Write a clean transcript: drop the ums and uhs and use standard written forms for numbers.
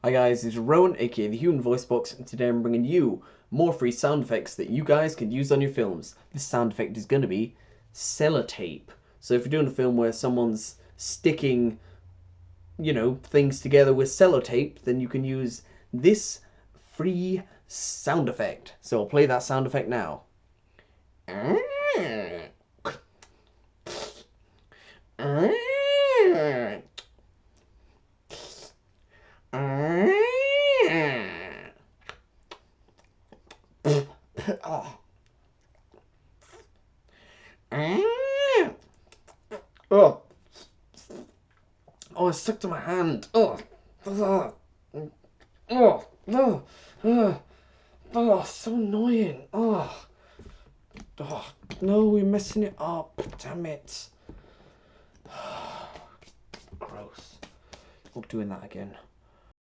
Hi guys, it's Rowan, aka the Human Voice Box, and today I'm bringing you more free sound effects that you guys can use on your films. This sound effect is going to be sellotape. So if you're doing a film where someone's sticking, things together with sellotape, then you can use this free sound effect. So I'll play that sound effect now. Oh. Oh. Oh, it stuck to my hand. Oh. Oh. Oh. Oh. Oh. Oh, so annoying. Oh. Oh. No, we're messing it up. Damn it. Gross. Not doing that again.